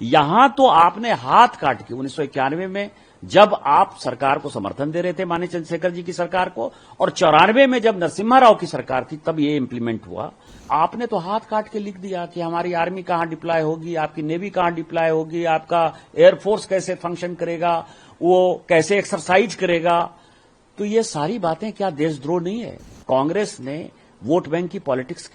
यहां तो आपने हाथ काट के 1991 में जब आप सरकार को समर्थन दे रहे थे माननीय चंद्रशेखर जी की सरकार को, और 94 में जब नरसिम्हा राव की सरकार थी तब ये इंप्लीमेंट हुआ। आपने तो हाथ काट के लिख दिया कि हमारी आर्मी कहां डिप्लॉय होगी, आपकी नेवी कहां डिप्लॉय होगी, आपका एयरफोर्स कैसे फंक्शन करेगा, वो कैसे एक्सरसाइज करेगा। तो ये सारी बातें क्या देशद्रोह नहीं है? कांग्रेस ने वोट बैंक की पॉलिटिक्स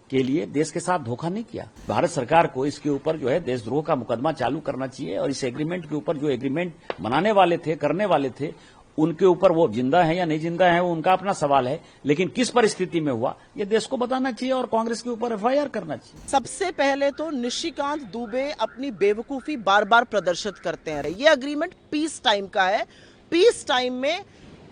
के लिए देश के साथ धोखा नहीं किया। भारत सरकार को इसके ऊपर जो है देशद्रोह का मुकदमा चालू करना चाहिए, और इस एग्रीमेंट के ऊपर जो एग्रीमेंट बनाने वाले थे, करने वाले थे, उनके ऊपर वो जिंदा है या नहीं जिंदा है वो उनका अपना सवाल है, लेकिन किस परिस्थिति में हुआ ये देश को बताना चाहिए और कांग्रेस के ऊपर एफआईआर करना चाहिए। सबसे पहले तो निशिकांत दुबे अपनी बेवकूफी बार बार प्रदर्शित करते हैं। ये अग्रीमेंट पीस टाइम का है। पीस टाइम में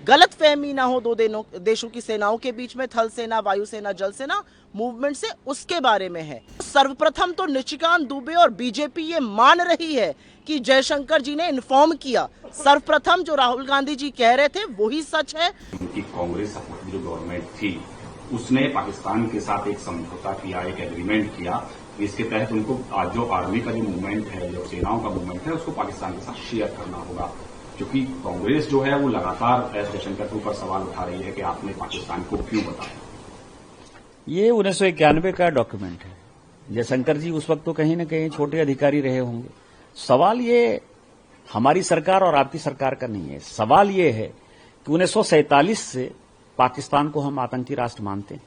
गलतफहमी ना हो दो देशों की सेनाओं के बीच में, थल सेना, वायुसेना, जल सेना मूवमेंट से, उसके बारे में है। सर्वप्रथम तो निशिकांत दुबे और बीजेपी ये मान रही है कि जयशंकर जी ने इन्फॉर्म किया। सर्वप्रथम जो राहुल गांधी जी कह रहे थे वही सच है। उनकी कांग्रेस जो गवर्नमेंट थी उसने पाकिस्तान के साथ एक समझौता किया, एक एग्रीमेंट किया। इसके तहत उनको आज जो आर्मी का जो मूवमेंट है, जो सेनाओं का मूवमेंट है, उसको पाकिस्तान के साथ शेयर करना होगा। क्योंकि कांग्रेस जो है वो लगातार एस जयशंकर के ऊपर सवाल उठा रही है कि आपने पाकिस्तान को क्यों बताया। ये 1991 का डॉक्यूमेंट है। जयशंकर जी उस वक्त तो कहीं न कहीं छोटे अधिकारी रहे होंगे। सवाल ये हमारी सरकार और आपकी सरकार का नहीं है। सवाल ये है कि 1947 से पाकिस्तान को हम आतंकी राष्ट्र मानते हैं।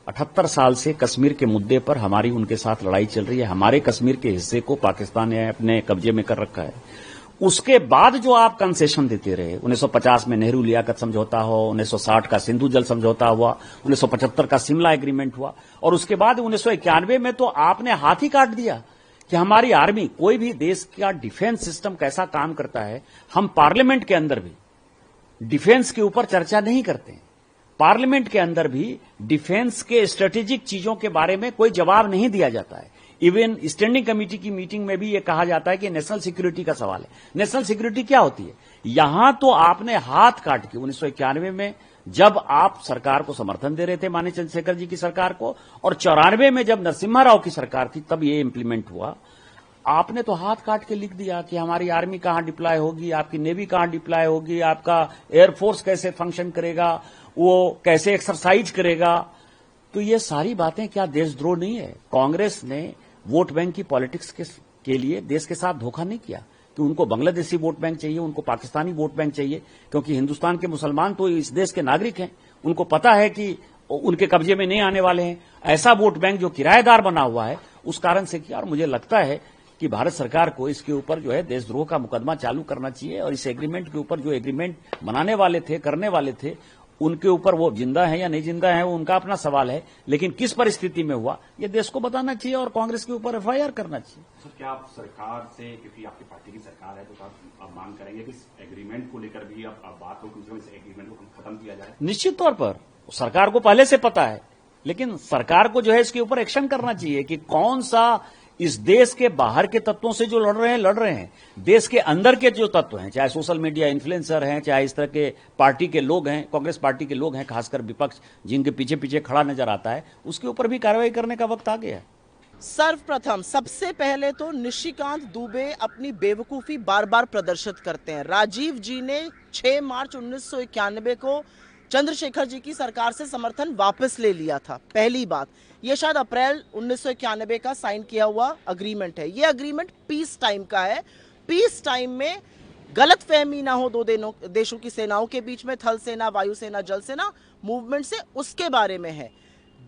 78 साल से कश्मीर के मुद्दे पर हमारी उनके साथ लड़ाई चल रही है। हमारे कश्मीर के हिस्से को पाकिस्तान ने अपने कब्जे में कर रखा है। उसके बाद जो आप कंसेशन देते रहे, 1950 में नेहरू लियाकत समझौता हो, 1960 का सिंधु जल समझौता हुआ, 1975 का शिमला एग्रीमेंट हुआ, और उसके बाद 1991 में तो आपने हाथ ही काट दिया कि हमारी आर्मी, कोई भी देश का डिफेंस सिस्टम कैसा काम करता है, हम पार्लियामेंट के अंदर भी डिफेंस के ऊपर चर्चा नहीं करते हैं। पार्लियामेंट के अंदर भी डिफेंस के स्ट्रेटेजिक चीजों के बारे में कोई जवाब नहीं दिया जाता है। इवन स्टैंडिंग कमेटी की मीटिंग में भी यह कहा जाता है कि नेशनल सिक्योरिटी का सवाल है। नेशनल सिक्योरिटी क्या होती है? यहां तो आपने हाथ काट के 1991 में जब आप सरकार को समर्थन दे रहे थे माननीय चंद्रशेखर जी की सरकार को, और 94 में जब नरसिम्हा राव की सरकार थी तब ये इंप्लीमेंट हुआ। आपने तो हाथ काट के लिख दिया कि हमारी आर्मी कहां डिप्लॉय होगी, आपकी नेवी कहां डिप्लॉय होगी, आपका एयरफोर्स कैसे फंक्शन करेगा, वो कैसे एक्सरसाइज करेगा। तो ये सारी बातें क्या देशद्रोह नहीं है? कांग्रेस ने वोट बैंक की पॉलिटिक्स के लिए देश के साथ धोखा नहीं किया कि उनको बांग्लादेशी वोट बैंक चाहिए, उनको पाकिस्तानी वोट बैंक चाहिए, क्योंकि हिंदुस्तान के मुसलमान तो इस देश के नागरिक हैं। उनको पता है कि उनके कब्जे में नहीं आने वाले हैं। ऐसा वोट बैंक जो किराएदार बना हुआ है उस कारण से किया। और मुझे लगता है कि भारत सरकार को इसके ऊपर जो है देशद्रोह का मुकदमा चालू करना चाहिए, और इस एग्रीमेंट के ऊपर जो एग्रीमेंट बनाने वाले थे, करने वाले थे, उनके ऊपर वो जिंदा है या नहीं जिंदा है वो उनका अपना सवाल है, लेकिन किस परिस्थिति में हुआ ये देश को बताना चाहिए और कांग्रेस के ऊपर एफआईआर करना चाहिए। सर, क्या आप सरकार से, क्योंकि आपकी पार्टी की सरकार है, तो आप मांग करेंगे कि इस एग्रीमेंट को लेकर भी अब बात हो कि इस एग्रीमेंट को खत्म किया जाए? निश्चित तौर पर सरकार को पहले से पता है, लेकिन सरकार को जो है इसके ऊपर एक्शन करना चाहिए कि कौन सा इस देश के बाहर के तत्वों से जो लड़ रहे हैं, देश के अंदर के जो तत्व हैं, चाहे सोशल मीडिया इन्फ्लुएंसर हैं, चाहे इस तरह के पार्टी के लोग हैं, कांग्रेस पार्टी के लोग हैं, खासकर विपक्ष जिनके पीछे पीछे खड़ा नजर आता है, उसके ऊपर भी कार्रवाई करने का वक्त आ गया है। सर्वप्रथम सबसे पहले तो निशिकांत दुबे अपनी बेवकूफी बार बार प्रदर्शित करते हैं। राजीव जी ने 6 मार्च 1991 को चंद्रशेखर जी की सरकार से समर्थन वापस ले लिया था। पहली बात, यह शायद अप्रैल 1991 का साइन किया हुआ अग्रीमेंट है। यह अग्रीमेंट पीस टाइम का है। पीस टाइम में गलतफहमी ना हो दो देशों की सेनाओं के बीच में, थल सेना, वायुसेना, जल सेना मूवमेंट से, उसके बारे में है।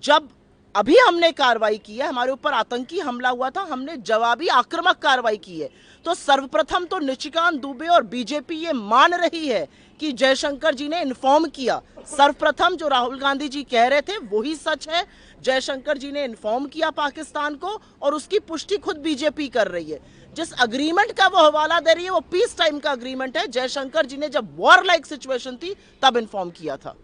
जब अभी हमने कार्रवाई की है, हमारे ऊपर आतंकी हमला हुआ था, हमने जवाबी आक्रामक कार्रवाई की है। तो सर्वप्रथम तो निशिकांत दुबे और बीजेपी ये मान रही है कि जयशंकर जी ने इन्फॉर्म किया। सर्वप्रथम जो राहुल गांधी जी कह रहे थे वही सच है। जयशंकर जी ने इन्फॉर्म किया पाकिस्तान को, और उसकी पुष्टि खुद बीजेपी कर रही है। जिस अग्रीमेंट का वो हवाला दे रही है वो पीस टाइम का अग्रीमेंट है। जयशंकर जी ने जब वॉर लाइक सिचुएशन थी तब इन्फॉर्म किया था।